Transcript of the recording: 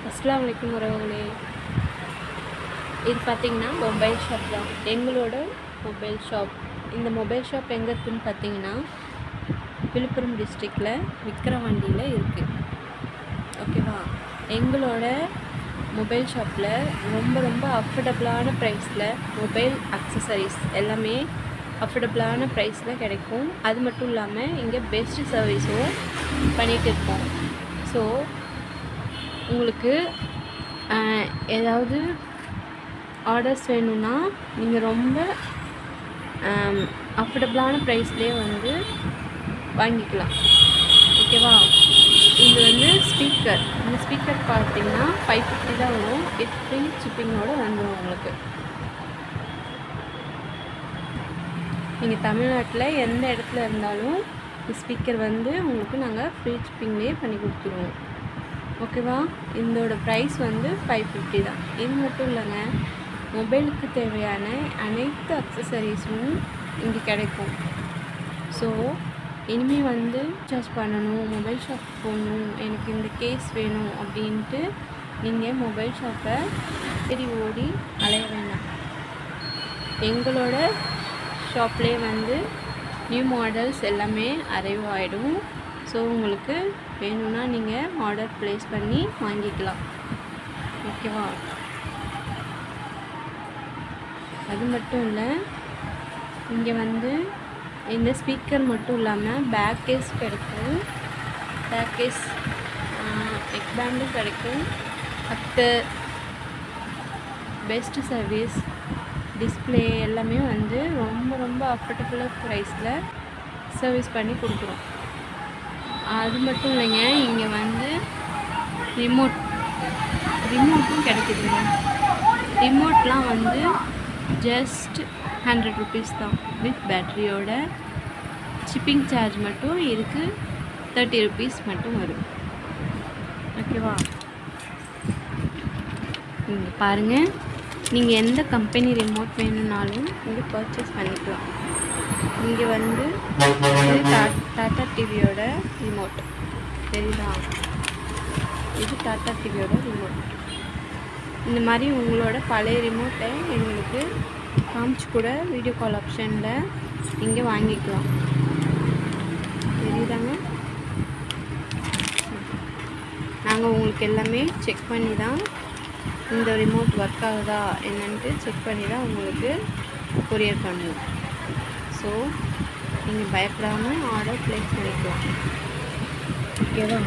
அஸ்ஸலாமு அலைக்கும் உறவுகளே. இது பார்த்திங்கன்னா மொபைல் ஷாப் தான், எங்களோட மொபைல் ஷாப். இந்த மொபைல் ஷாப் எங்கே இருக்குதுன்னு பார்த்தீங்கன்னா விழுப்புரம் டிஸ்ட்ரிக்டில் விக்கிரவாண்டியில் இருக்குது. ஓகேவா? எங்களோட மொபைல் ஷாப்பில் ரொம்ப அஃபோர்டபுளான ப்ரைஸில் மொபைல் அக்சசரிஸ் எல்லாமே அஃபோர்டபுளான ப்ரைஸில் கிடைக்கும். அது மட்டும் இல்லாமல் இங்கே பெஸ்ட் சர்வீஸும் பண்ணிகிட்டு இருக்கோம். ஸோ உங்களுக்கு ஏதாவது ஆர்டர்ஸ் வேணும்னா நீங்கள் ரொம்ப அஃபோர்டபுளான ப்ரைஸ்லேயே வாங்கிக்கலாம். ஓகேவா? இது ஸ்பீக்கர். இந்த ஸ்பீக்கர் பார்த்தீங்கன்னா 550 தான் வரும். வித் ஃப்ரீ ஷிப்பிங்கோடு வந்துடும் உங்களுக்கு. நீங்கள் தமிழ்நாட்டில் எந்த இடத்துல இருந்தாலும் இந்த ஸ்பீக்கர் உங்களுக்கு நாங்கள் ஃப்ரீ ஷிப்பிங்லேயே பண்ணி கொடுத்துருவோம். ஓகேவா? இதோட ப்ரைஸ் 550 தான். இது மட்டும் இல்லைங்க, மொபைலுக்கு தேவையான அனைத்து அக்சசரிஸும் இங்கே கிடைக்கும். ஸோ இனிமேல் சார்ஜ் பண்ணணும், மொபைல் ஷாப் போகணும், எனக்கு இந்த கேஸ் வேணும் அப்படின்ட்டு நீங்கள் மொபைல் ஷாப்பை தேடி ஓடி அலைய வேண்டாம். எங்களோட ஷாப்லேயே நியூ மாடல்ஸ் எல்லாமே அரைவ் ஆகிடும். ஸோ உங்களுக்கு வேணும்னா நீங்கள் ஆர்டர் ப்ளேஸ் பண்ணி வாங்கிக்கலாம். ஓகேவா? அது மட்டும் இல்லை, இங்கே இந்த ஸ்பீக்கர் மட்டும் இல்லாமல் பேக் கேஸ் கிடைக்கும். பேக் கேஸ் நெக் பேண்டும் கிடைக்கும். பெஸ்ட் சர்வீஸ், டிஸ்பிளே எல்லாமே ரொம்ப அஃபோர்டபுளாக ப்ரைஸில் சர்வீஸ் பண்ணி கொடுக்குறோம். அது மட்டும் இல்லைங்க, இங்கே ரிமோட்டும் கிடைக்குதுங்க. ரிமோட்லாம் ஜஸ்ட் 100 rupees தான். வித் பேட்டரியோட ஷிப்பிங் சார்ஜ் மட்டும் இதுக்கு 30 rupees மட்டும் வரும். ஓகேவா? இங்கே பாருங்கள், நீங்கள் எந்த கம்பெனி ரிமோட் வேணும்னாலும் இங்கே பர்ச்சேஸ் பண்ணிக்கலாம். இங்கே இது டாடா டிவியோட ரிமோட் தெரியுதா? இது டாடா டிவியோட ரிமோட். இந்த மாதிரி உங்களோட பழைய ரிமோட்டை எங்களுக்கு காமிச்சு கூட வீடியோ கால் ஆப்ஷனில் இங்கே வாங்கிக்கலாம். தெரியுதாங்க? நாங்கள் உங்களுக்கு எல்லாமே செக் பண்ணி தான் இந்த ரிமோட் ஒர்க் ஆகுதா என்னன்ட்டு செக் பண்ணி தான் உங்களுக்கு கொரியர் பண்ணுவோம். ஸோ நீங்கள் பயப்படாமல் ஆர்டர் ப்ளேஸ் பண்ணிக்கலாம். ஓகேவா?